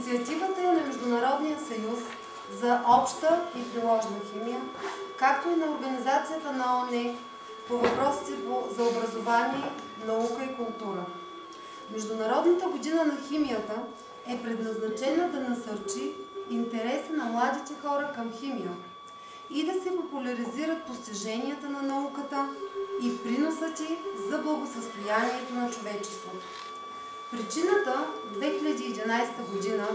инициативата е на Международния съюз за обща и приложна химия, както и на Организацията на ООН по въпросите за образование, наука и култура. Международната година на химията е предназначена да насърчи интереса на младите хора към химия и да се популяризират постиженията на науката и приносът ѝ за благосъстоянието на човечеството. Причината 2011 година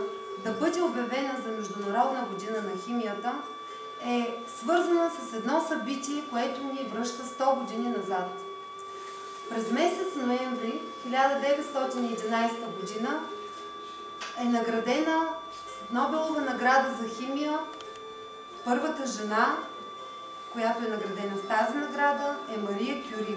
да бъде обявена за Международна година на химията е свързана с едно събитие, което ни връща 100 години назад. През месец ноември 1911 година е наградена с Нобелова награда за химия. Първата жена, която е наградена с тази награда, е Мария Кюри.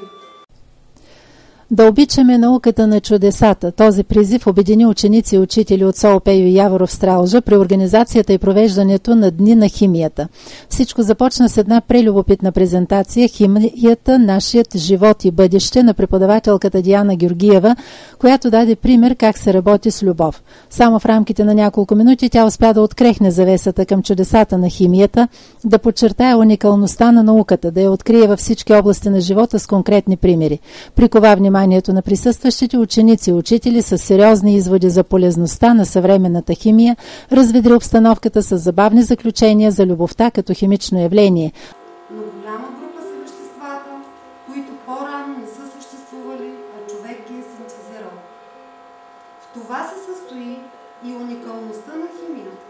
Да обичаме науката на чудесата. Този призив обедини ученици и учители от СОУ Пейо Яворов Стралжа при организацията и провеждането на Дни на химията. Всичко започна с една прелюбопитна презентация «Химията, нашият живот и бъдеще» на преподавателката Диана Георгиева, която даде пример как се работи с любов. Само в рамките на няколко минути тя успя да открехне завесата към чудесата на химията, да подчертая уникалността на науката, да я открие във всички области на живота с конкретни примери. Прикова вниманието на присъстващите ученици и учители с сериозни изводи за полезността на съвременната химия, разведри обстановката с забавни заключения за любовта като химично явление. Но голяма група са веществата, които по-рано не са съществували, а човек ги е синтезирал. В това се състои и уникалността на химията.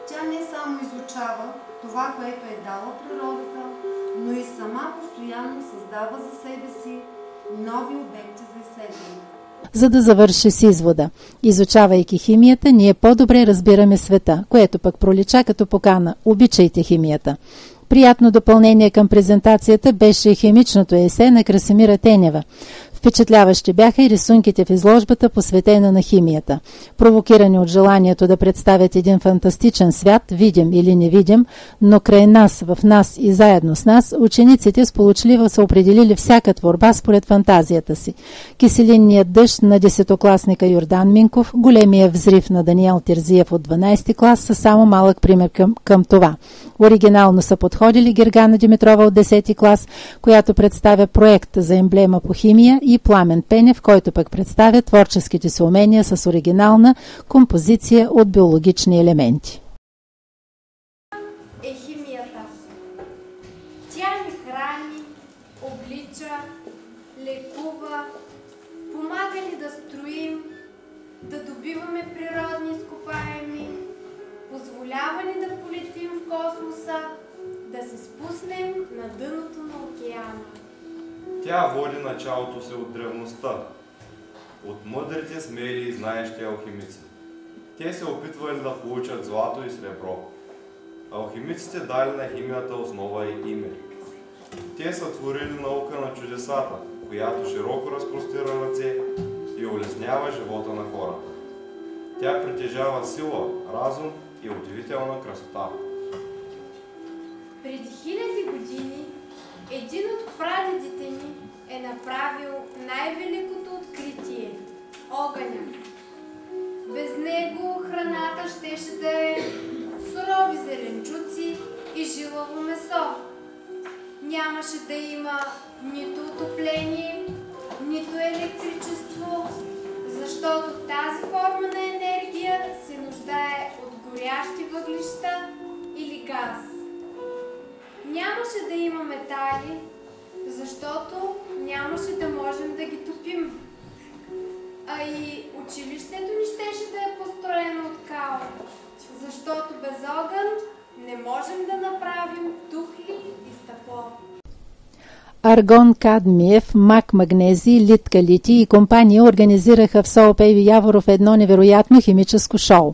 Тя не само изучава това, което е дала природата, но и сама постоянно създава за себе си нови обекти за изследване. За да завърши с извода. Изучавайки химията, ние по-добре разбираме света, което пък пролича като покана. Обичайте химията. Приятно допълнение към презентацията беше химичното есе на Красимира Тенева. Впечатляващи бяха и рисунките в изложбата, посветена на химията. Провокирани от желанието да представят един фантастичен свят, видим или невидим, но край нас, в нас и заедно с нас, учениците сполучливо са определили всяка творба според фантазията си. Киселинният дъжд на 10-класника Йордан Минков, големия взрив на Даниел Терзиев от 12-ти клас са само малък пример към това. Оригинално са подходили Гергана Димитрова от 10-ти клас, която представя проект за емблема по химия, и Пламен Пенев, който пък представя творческите си умения с оригинална композиция от биологични елементи. Е химията. Тя ни храни, облича, лекува, помага ни да строим, да добиваме природни изкопаеми, позволява ни да полетим в космоса, да се спуснем на дъното на океана. Тя води началото си от древността, от мъдрите, смели и знаещи алхимици. Те се опитвали да получат злато и сребро. Алхимиците дали на химията основа и име. Те са творили наука на чудесата, която широко разпростира ръце и улеснява живота на хората. Тя притежава сила, разум и удивителна красота. Преди хиляди години един от прадедите ни е направил най-великото откритие – огъня. Без него храната щеше да е сурови зеленчуци и жилаво месо. Нямаше да има нито отопление, нито електричество, защото тази форма на енергия се нуждае от горящи въглища или газ. Нямаше да има метали, защото нямаше да можем да ги топим. А и училището ни щеше да е построено от кал, защото без огън не можем да направим тухли и стъкло. Аргон Кадмиев, Мак Магнези, Литка Лити и компания организираха в СОУ Пейо Яворов едно невероятно химическо шоу.